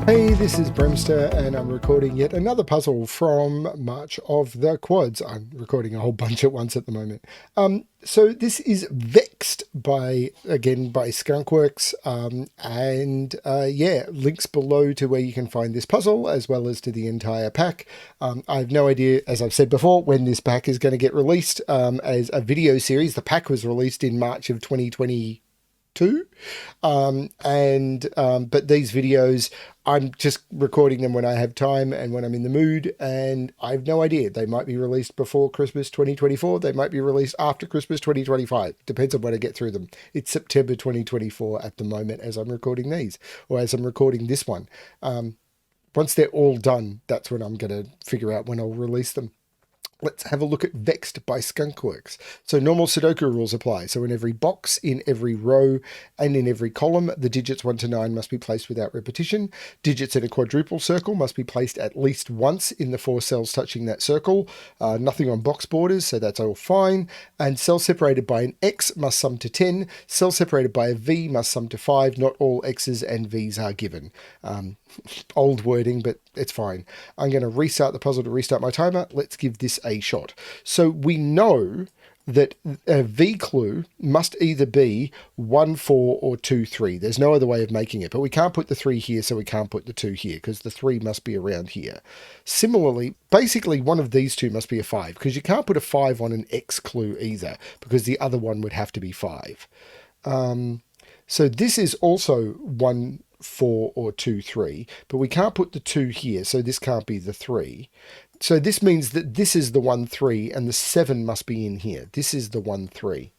Hey, this is BremSter and I'm recording yet another puzzle from March of the Quads. I'm recording a whole bunch at once at the moment. So this is Vex'd by Skunkworks, yeah, links below to where you can find this puzzle as well as to the entire pack. I have no idea, as I've said before, when this pack is going to get released as a video series. The pack was released in March of 2022. But these videos, I'm just recording them when I have time and when I'm in the mood, and I have no idea. They might be released before Christmas 2024. They might be released after Christmas 2025. Depends on when I get through them. It's September 2024 at the moment as I'm recording these, or as I'm recording this one. Once they're all done, that's when I'm going to figure out when I'll release them. Let's have a look at Vex'd by Skunkworks. So normal Sudoku rules apply. So in every box, in every row, and in every column, the digits 1 to 9 must be placed without repetition. Digits in a quadruple circle must be placed at least once in the 4 cells touching that circle. Nothing on box borders, so that's all fine. And cells separated by an X must sum to 10. Cells separated by a V must sum to 5. Not all X's and V's are given. Old wording, but it's fine. I'm going to restart the puzzle to restart my timer. Let's give this a shot. So we know that a V clue must either be 1, 4 or 2, 3. There's no other way of making it, but we can't put the 3 here, so we can't put the 2 here because the 3 must be around here. Similarly, basically one of these two must be a 5 because you can't put a 5 on an X clue either because the other one would have to be 5. So this is also 1, 4 or 2, 3, but we can't put the 2 here, so this can't be the 3. So this means that this is the 1, 3 and the 7 must be in here. This is the 1, 3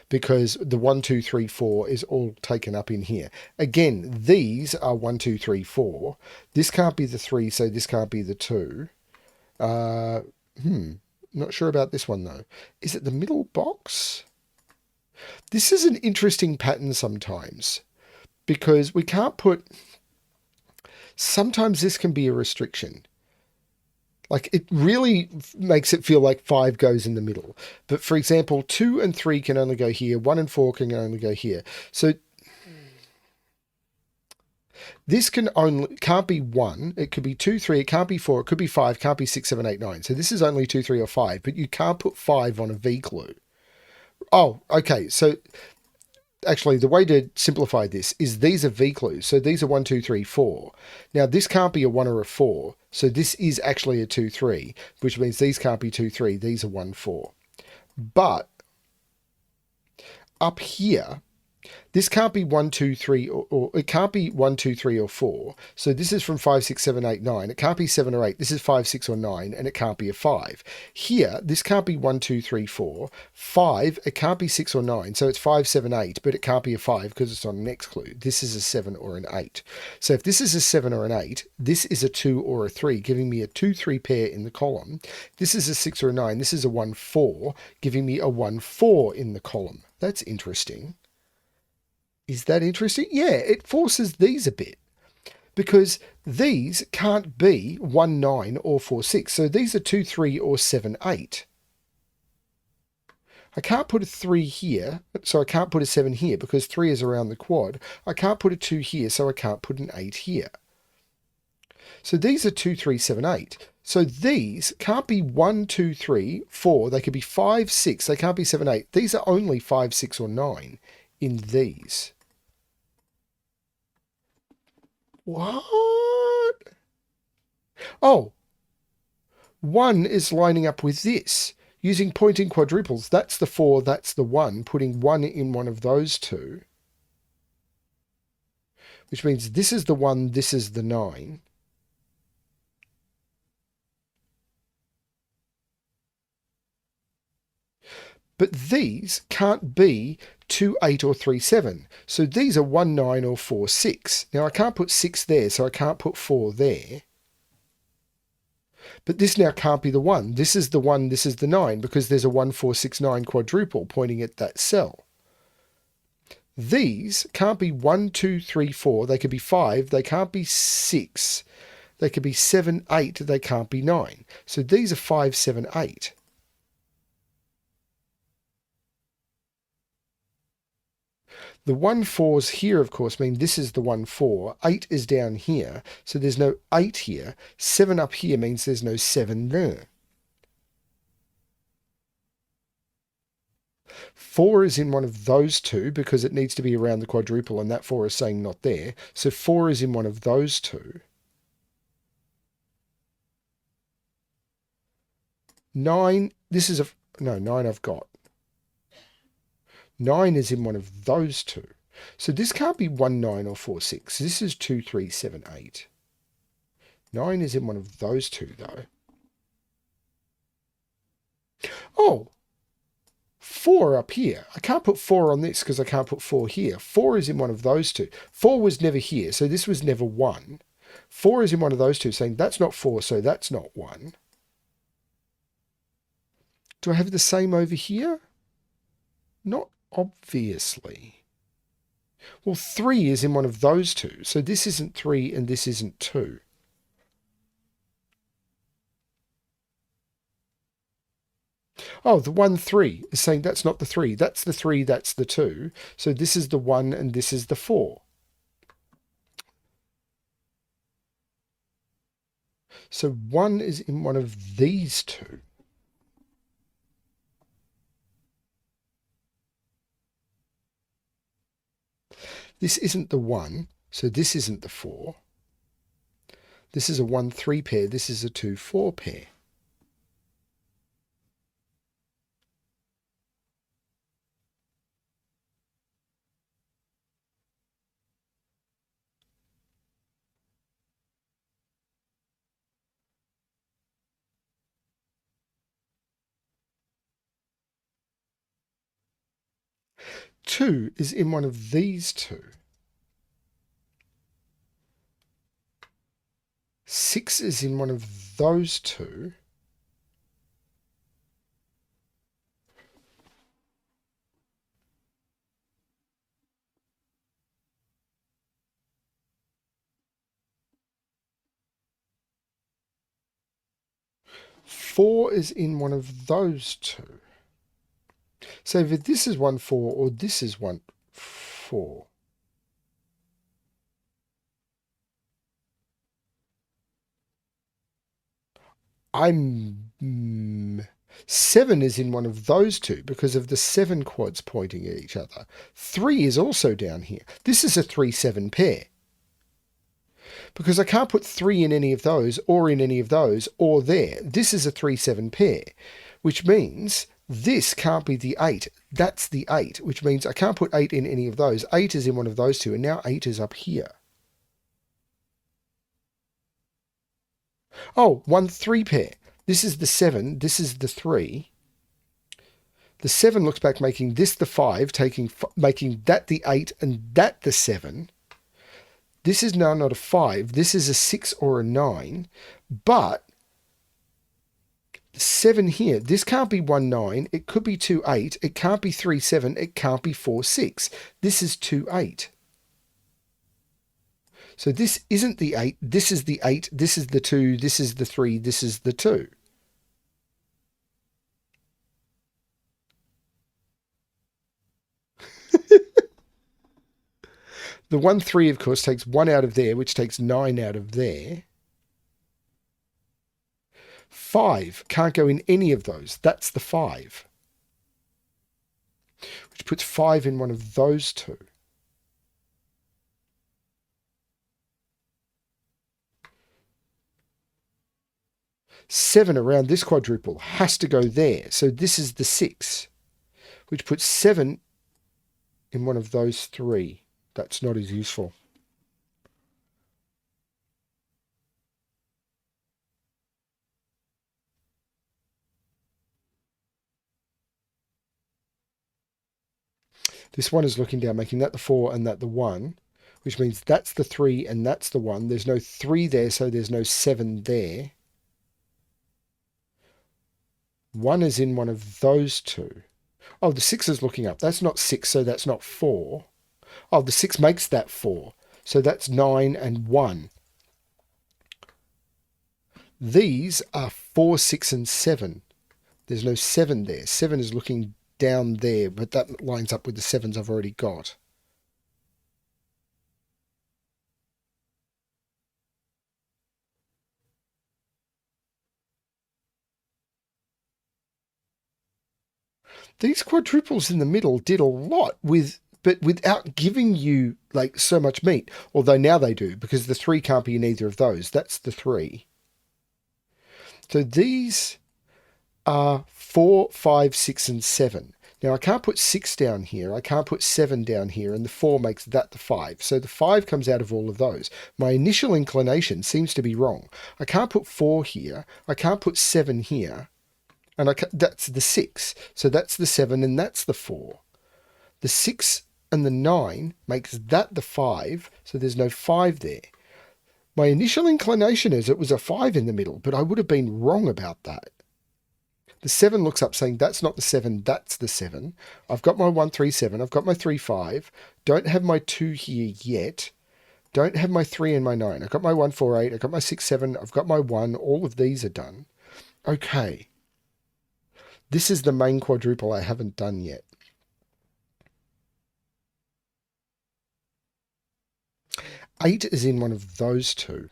because the 1, 2, 3, 4 is all taken up in here. Again, these are 1, 2, 3, 4. This can't be the 3, so this can't be the 2. Not sure about this one though. Is it the middle box? This is an interesting pattern sometimes, because we can't put... Sometimes this can be a restriction. Like, it really makes it feel like 5 goes in the middle. But, for example, 2 and 3 can only go here. 1 and 4 can only go here. So, this can't be 1. It could be 2, 3. It can't be 4. It could be 5. Can't be 6, 7, 8, 9. So, this is only 2, 3, or 5. But you can't put 5 on a V clue. Oh, okay. So... Actually, the way to simplify this is these are V clues. So these are 1, 2, 3, 4. Now, this can't be a 1 or a 4. So this is actually a 2, 3, which means these can't be 2, 3. These are 1, 4. But up here, this can't be 1, 2, 3, or it can't be 1, 2, 3, or 4. So this is from 5, 6, 7, 8, 9. It can't be 7 or 8. This is 5, 6, or 9, and it can't be a 5. Here, this can't be 1, 2, 3, 4. 5, it can't be 6 or 9. So it's 5, 7, 8, but it can't be a 5 because it's on an X clue. This is a 7 or an 8. So if this is a 7 or an 8, this is a 2 or a 3, giving me a 2, 3 pair in the column. This is a 6 or a 9. This is a 1, 4, giving me a 1, 4 in the column. That's interesting. Is that interesting? Yeah, it forces these a bit because these can't be 1, 9 or 4, 6. So these are 2, 3 or 7, 8. I can't put a 3 here, so I can't put a 7 here because 3 is around the quad. I can't put a 2 here, so I can't put an 8 here. So these are 2, 3, 7, 8. So these can't be 1, 2, 3, 4. They could be 5, 6. They can't be 7, 8. These are only 5, 6 or 9 in these. What? Oh, 1 is lining up with this. Using pointing quadruples, that's the 4, that's the 1. Putting 1 in one of those two. Which means this is the 1, this is the 9. But these can't be 2, 8 or 3, 7. So these are 1, 9 or 4, 6. Now I can't put 6 there, so I can't put 4 there. But this now can't be the 1. This is the 1, this is the 9, because there's a 1, 4, 6, 9 quadruple pointing at that cell. These can't be 1, 2, 3, 4. They could be 5. They can't be 6. They could be 7, 8. They can't be 9. So these are 5, 7, 8. The 1 4s here, of course, mean this is the 1 4. 8 is down here, so there's no 8 here. 7 up here means there's no 7 there. 4 is in one of those two because it needs to be around the quadruple, and that 4 is saying not there. So 4 is in one of those two. 9, this is no, 9 I've got. 9 is in one of those two. So this can't be 1 9 or 4 6. This is 2 3 7 8. 9 is in one of those two though. Oh, 4 up here. I can't put 4 on this because I can't put 4 here. 4 is in one of those two. 4 was never here, so this was never 1. 4 is in one of those two, saying that's not 4, so that's not 1. Do I have the same over here? Not obviously. Well, 3 is in one of those two, so this isn't 3 and this isn't 2. Oh, the 1 3 is saying that's not the 3. That's the 3, that's the 2. So this is the 1 and this is the 4. So 1 is in one of these two. This isn't the 1, so this isn't the 4. This is a 1 3 pair, this is a 2 4 pair. Two is in one of these two. 6 is in one of those two. Four is in one of those two. So if this is 1 4 or this is 1 4. I'm 7 is in one of those two because of the 7 quads pointing at each other. 3 is also down here. This is a 3 7 pair. Because I can't put 3 in any of those or in any of those or there. This is a 3 7 pair, which means this can't be the 8. That's the 8, which means I can't put 8 in any of those. 8 is in one of those two, and now 8 is up here. Oh, 1 3 pair. This is the 7, this is the 3. The 7 looks back making this the 5, making that the 8 and that the 7. This is now not a 5, this is a 6 or a 9, but 7 here, this can't be 1 9, it could be 2 8, it can't be 3 7, it can't be 4 6. This is 2 8. So this isn't the 8, this is the 8, this is the 2, this is the 3, this is the 2. The 1 3, of course, takes 1 out of there, which takes 9 out of there. 5 can't go in any of those. That's the 5. Which puts 5 in one of those two. Seven around this quadruple has to go there. So this is the 6, which puts 7 in one of those three. That's not as useful. This one is looking down, making that the 4 and that the 1, which means that's the 3 and that's the 1. There's no 3 there, so there's no 7 there. 1 is in one of those two. Oh, the 6 is looking up. That's not 6, so that's not 4. Oh, the 6 makes that 4. So that's 9 and 1. These are 4, 6, and 7. There's no 7 there. 7 is looking down there, but that lines up with the 7s I've already got. These quadruples in the middle did a lot but without giving you like so much meat. Although now they do, because the 3 can't be in either of those. That's the 3. So these are 4, 5, 6, and 7. Now I can't put 6 down here. I can't put 7 down here, and the 4 makes that the 5. So the 5 comes out of all of those. My initial inclination seems to be wrong. I can't put 4 here. I can't put 7 here. And that's the 6. So that's the 7 and that's the 4. The 6 and the 9 makes that the 5. So there's no 5 there. My initial inclination is it was a 5 in the middle, but I would have been wrong about that. The 7 looks up saying that's not the 7, that's the 7. I've got my 1, 3, 7. I've got my 3, 5. Don't have my 2 here yet. Don't have my 3 and my 9. I've got my 1, 4, 8. I've got my 6, 7. I've got my 1. All of these are done. Okay. This is the main quadruple I haven't done yet. Eight is in one of those two.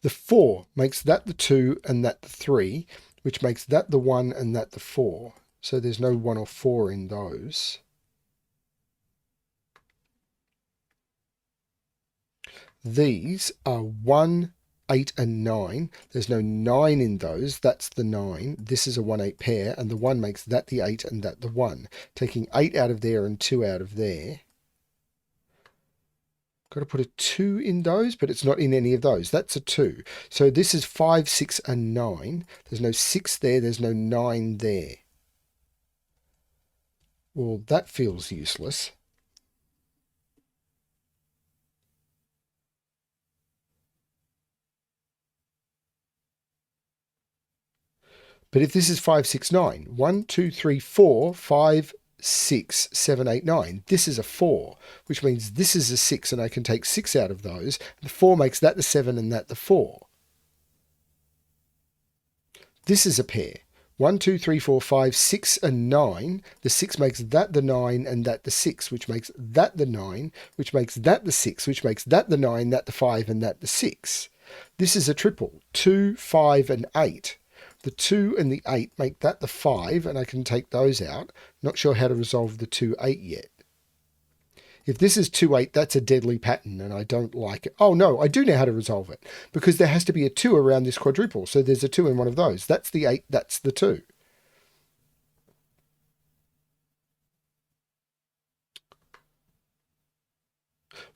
The 4 makes that the 2 and that the 3, which makes that the 1 and that the 4. So there's no 1 or 4 in those. These are 1, 8, and 9. There's no 9 in those. That's the 9. This is a 1, 8 pair, and the 1 makes that the 8 and that the 1. Taking 8 out of there and 2 out of there. Got to put a 2 in those, but it's not in any of those. That's a 2. So this is 5, 6, and 9. There's no 6 there. There's no 9 there. Well, that feels useless. But if this is 5, 6, 9, 1, 2, 3, 4, 5, 6, 7, 8, 9, this is a 4, which means this is a 6, and I can take 6 out of those. The 4 makes that the 7 and that the 4. This is a pair. 1, 2, 3, 4, 5, 6, and 9. The 6 makes that the 9 and that the 6, which makes that the 9, which makes that the 6, which makes that the 9, that the 5, and that the 6. This is a triple. 2, 5, and 8. The 2 and the 8 make that the 5, and I can take those out. Not sure how to resolve the 2, 8 yet. If this is 2, 8, that's a deadly pattern, and I don't like it. Oh, no, I do know how to resolve it, because there has to be a 2 around this quadruple, so there's a 2 in one of those. That's the 8, that's the 2.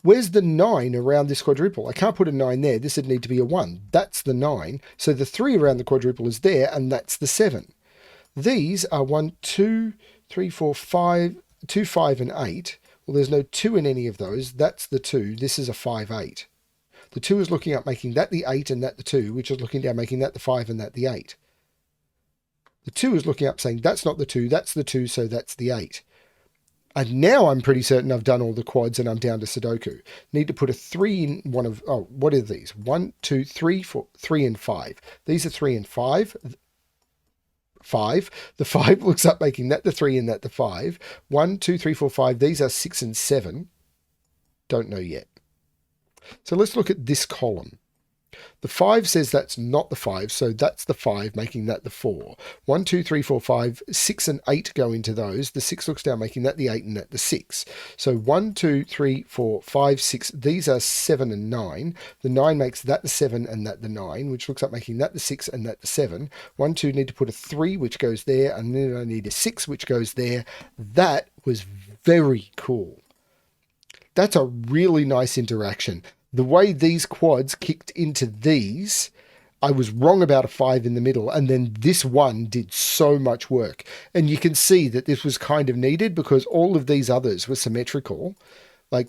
Where's the 9 around this quadruple? I can't put a 9 there. This would need to be a 1. That's the 9. So the 3 around the quadruple is there, and that's the 7. These are 1, 2, 3, 4, 5, 2, 5, and 8. Well, there's no 2 in any of those. That's the 2. This is a 5, 8. The 2 is looking up, making that the 8 and that the 2, which is looking down, making that the 5 and that the 8. The 2 is looking up, saying that's not the 2, that's the 2, so that's the 8. And now I'm pretty certain I've done all the quads and I'm down to Sudoku. Need to put a 3 in one of, oh, what are these? 1, 2, 3, 4, 3 and 5. These are 3 and 5. 5. The 5 looks up, making that the 3 and that the 5. 1, 2, 3, 4, 5. These are 6 and 7. Don't know yet. So let's look at this column. The 5 says that's not the 5, so that's the 5, making that the 4. 1, 2, 3, 4, 5, 6 and 8 go into those. The 6 looks down, making that the 8 and that the 6. So 1, 2, 3, 4, 5, 6, these are 7 and 9. The 9 makes that the 7 and that the 9, which looks like making that the 6 and that the 7. 1, 2, need to put a 3, which goes there, and then I need a 6, which goes there. That was very cool. That's a really nice interaction. The way these quads kicked into these, I was wrong about a 5 in the middle, and then this one did so much work. And you can see that this was kind of needed because all of these others were symmetrical. Like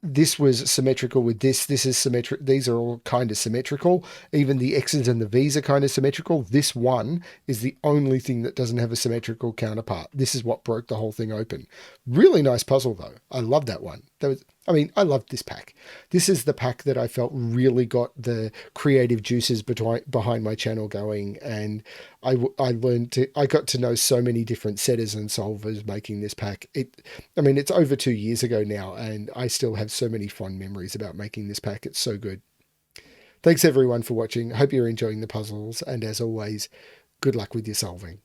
this was symmetrical with this. This is symmetric. These are all kind of symmetrical. Even the X's and the V's are kind of symmetrical. This one is the only thing that doesn't have a symmetrical counterpart. This is what broke the whole thing open. Really nice puzzle though. I love that one. I loved this pack. This is the pack that I felt really got the creative juices behind my channel going, and I got to know so many different setters and solvers making this pack. It's over 2 years ago now, and I still have so many fond memories about making this pack. It's so good. Thanks everyone for watching. Hope you're enjoying the puzzles, and as always, good luck with your solving.